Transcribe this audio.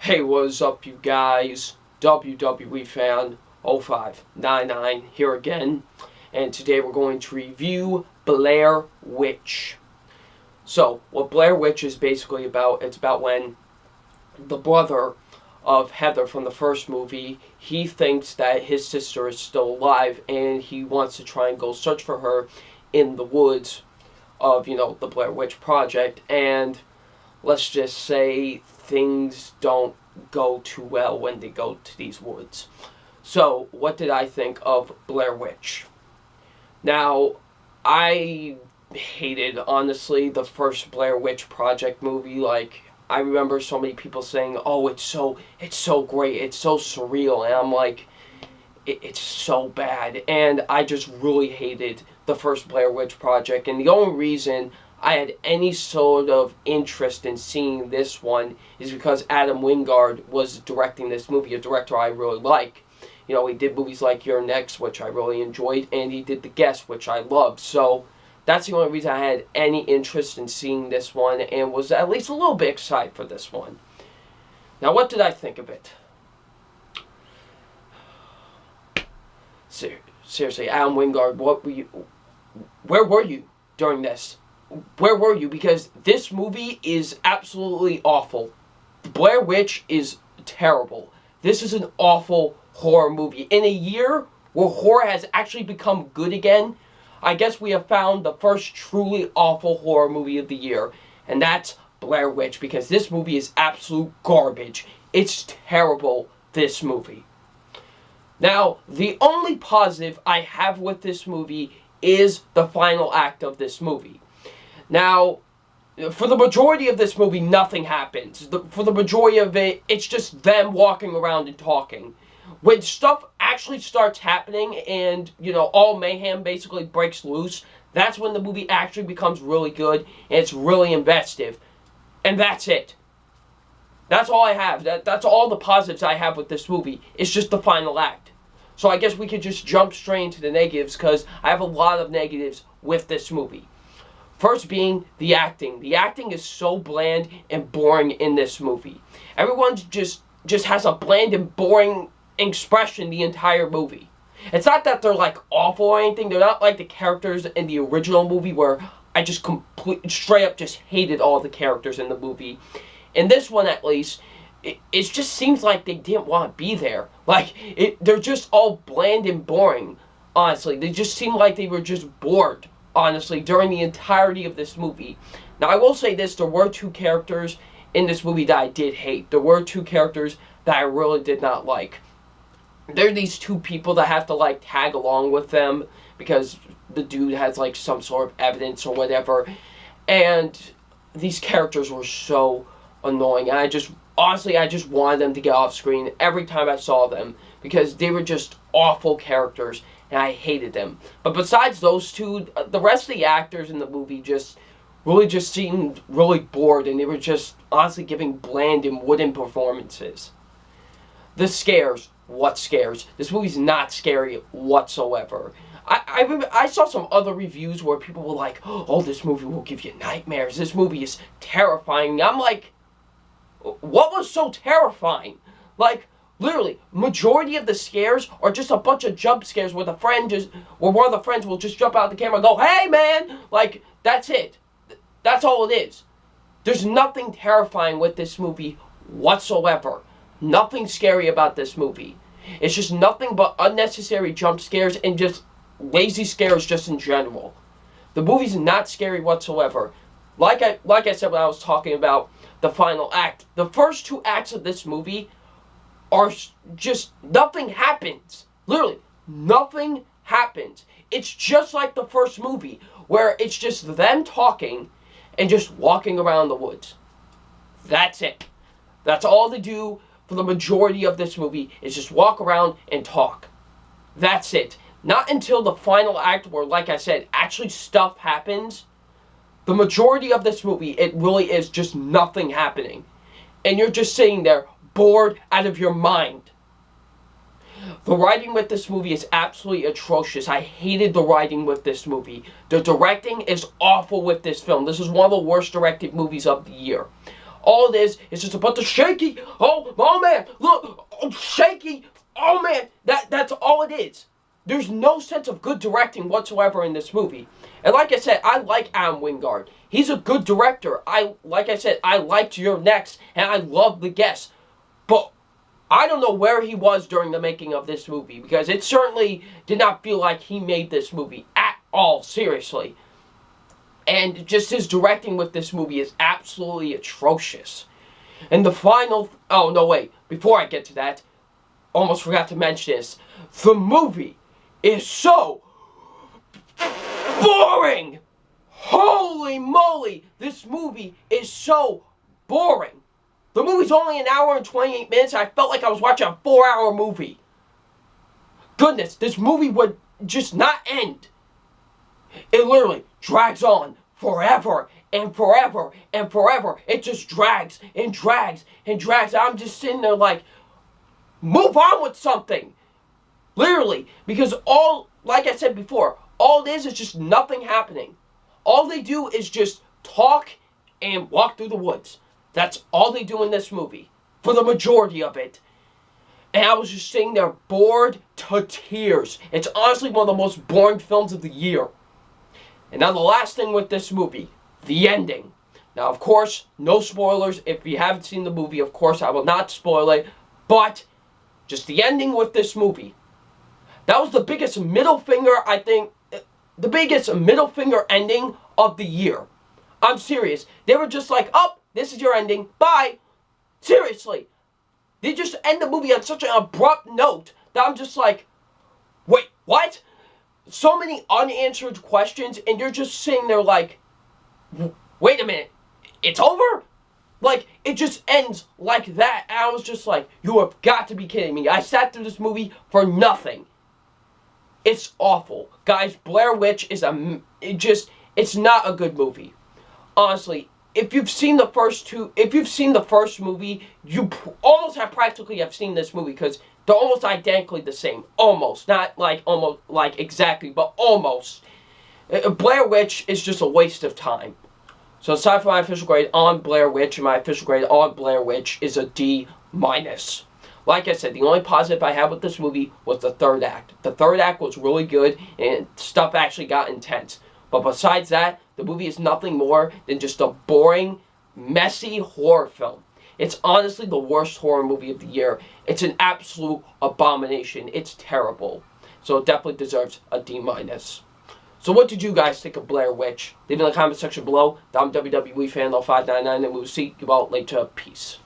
Hey, what's up, you guys? WWE fan 0599 here again, and today we're going to review Blair Witch. So, what Blair Witch is basically about, it's about when the brother of Heather from the first movie, he thinks that his sister is still alive, and he wants to try and go search for her in the woods of, the Blair Witch Project, and let's just say things don't go too well when they go to these woods. So, what did I think of Blair Witch? Now, I hated, honestly, the first Blair Witch Project movie. Like, I remember so many people saying, oh, it's so great, it's so surreal, and I'm like, it's so bad. And I just really hated the first Blair Witch Project, and the only reason I had any sort of interest in seeing this one is because Adam Wingard was directing this movie, a director I really like. He did movies like You're Next, which I really enjoyed, and he did The Guest, which I loved. So that's the only reason I had any interest in seeing this one, and was at least a little bit excited for this one. Now, what did I think of it? Seriously, Adam Wingard, where were you during this? Where were you? Because this movie is absolutely awful. Blair Witch is terrible. This is an awful horror movie. In a year where horror has actually become good again, I guess we have found the first truly awful horror movie of the year. And that's Blair Witch, because this movie is absolute garbage. It's terrible, this movie. Now, the only positive I have with this movie is the final act of this movie. Now, for the majority of this movie, nothing happens. For the majority of it, it's just them walking around and talking. When stuff actually starts happening and, all mayhem basically breaks loose, that's when the movie actually becomes really good and it's really investive. And that's it. That's all I have. That's all the positives I have with this movie. It's just the final act. So I guess we could just jump straight into the negatives, because I have a lot of negatives with this movie. First being the acting. The acting is so bland and boring in this movie. Everyone just has a bland and boring expression the entire movie. It's not that they're like awful or anything. They're not like the characters in the original movie, where I just straight up just hated all the characters in the movie. In this one, at least, it just seems like they didn't want to be there. They're just all bland and boring, honestly. They just seem like they were just bored, honestly, during the entirety of this movie. Now, I will say this, there were two characters in this movie that I did hate. There were two characters that I really did not like. There are these two people that have to, tag along with them, because the dude has, some sort of evidence or whatever. And these characters were so annoying. And I just wanted them to get off screen every time I saw them, because they were just awful characters, and I hated them. But besides those two, the rest of the actors in the movie just seemed really bored, and they were just honestly giving bland and wooden performances. The scares. What scares? This movie's not scary whatsoever. I saw some other reviews where people were like, oh, this movie will give you nightmares. This movie is terrifying. I'm like, what was so terrifying? Literally, majority of the scares are just a bunch of jump scares where one of the friends will just jump out the camera and go, hey man! That's it. That's all it is. There's nothing terrifying with this movie whatsoever. Nothing scary about this movie. It's just nothing but unnecessary jump scares and just lazy scares just in general. The movie's not scary whatsoever. Like I said when I was talking about the final act, the first two acts of this movie are just, nothing happens. Literally, nothing happens. It's just like the first movie, where it's just them talking and just walking around the woods. That's it. That's all they do for the majority of this movie, is just walk around and talk. That's it. Not until the final act, where, like I said, actually stuff happens. The majority of this movie, it really is just nothing happening. And you're just sitting there, bored out of your mind. The writing with this movie is absolutely atrocious. I hated the writing with this movie. The directing is awful with this film. This is one of the worst directed movies of the year. All it is just a bunch of shaky. Oh man, look, oh, shaky. Oh man, that's all it is. There's no sense of good directing whatsoever in this movie. And like I said, I like Adam Wingard. He's a good director. Like I said, I liked You're Next, and I love The Guest. But I don't know where he was during the making of this movie, because it certainly did not feel like he made this movie at all, seriously. And just his directing with this movie is absolutely atrocious. And the final... Oh, no, wait. Before I get to that, almost forgot to mention this. The movie is so boring! Holy moly! This movie is so boring. The movie's only an hour and 28 minutes. I felt like I was watching a 4-hour movie. Goodness, this movie would just not end. It literally drags on forever and forever and forever. It just drags and drags and drags. I'm just sitting there like, move on with something. Literally. Because like I said before, all it is just nothing happening. All they do is just talk and walk through the woods. That's all they do in this movie, for the majority of it. And I was just sitting there bored to tears. It's honestly one of the most boring films of the year. And now the last thing with this movie, the ending. Now, of course, no spoilers. If you haven't seen the movie, of course, I will not spoil it. But, just the ending with this movie. That was the biggest middle finger, I think, the biggest middle finger ending of the year. I'm serious. They were just like, oh, this is your ending. Bye. Seriously. They just end the movie on such an abrupt note that I'm just like, wait, what? So many unanswered questions, and you're just sitting there like, wait a minute, it's over? Like, it just ends like that. And I was just like, you have got to be kidding me. I sat through this movie for nothing. It's awful. Guys, Blair Witch is it's not a good movie. Honestly, if you've seen the first movie, you almost have seen this movie, because they're almost identically the same. Almost. Not like almost, like exactly, but almost. Blair Witch is just a waste of time. So aside from my official grade on Blair Witch, my official grade on Blair Witch is a D-. Like I said, the only positive I had with this movie was the third act. The third act was really good, and stuff actually got intense. But besides that, the movie is nothing more than just a boring, messy horror film. It's honestly the worst horror movie of the year. It's an absolute abomination. It's terrible. So it definitely deserves a D-. So what did you guys think of Blair Witch? Leave it in the comment section below. I'm WWE Fan 599, and we'll see you all later. Peace.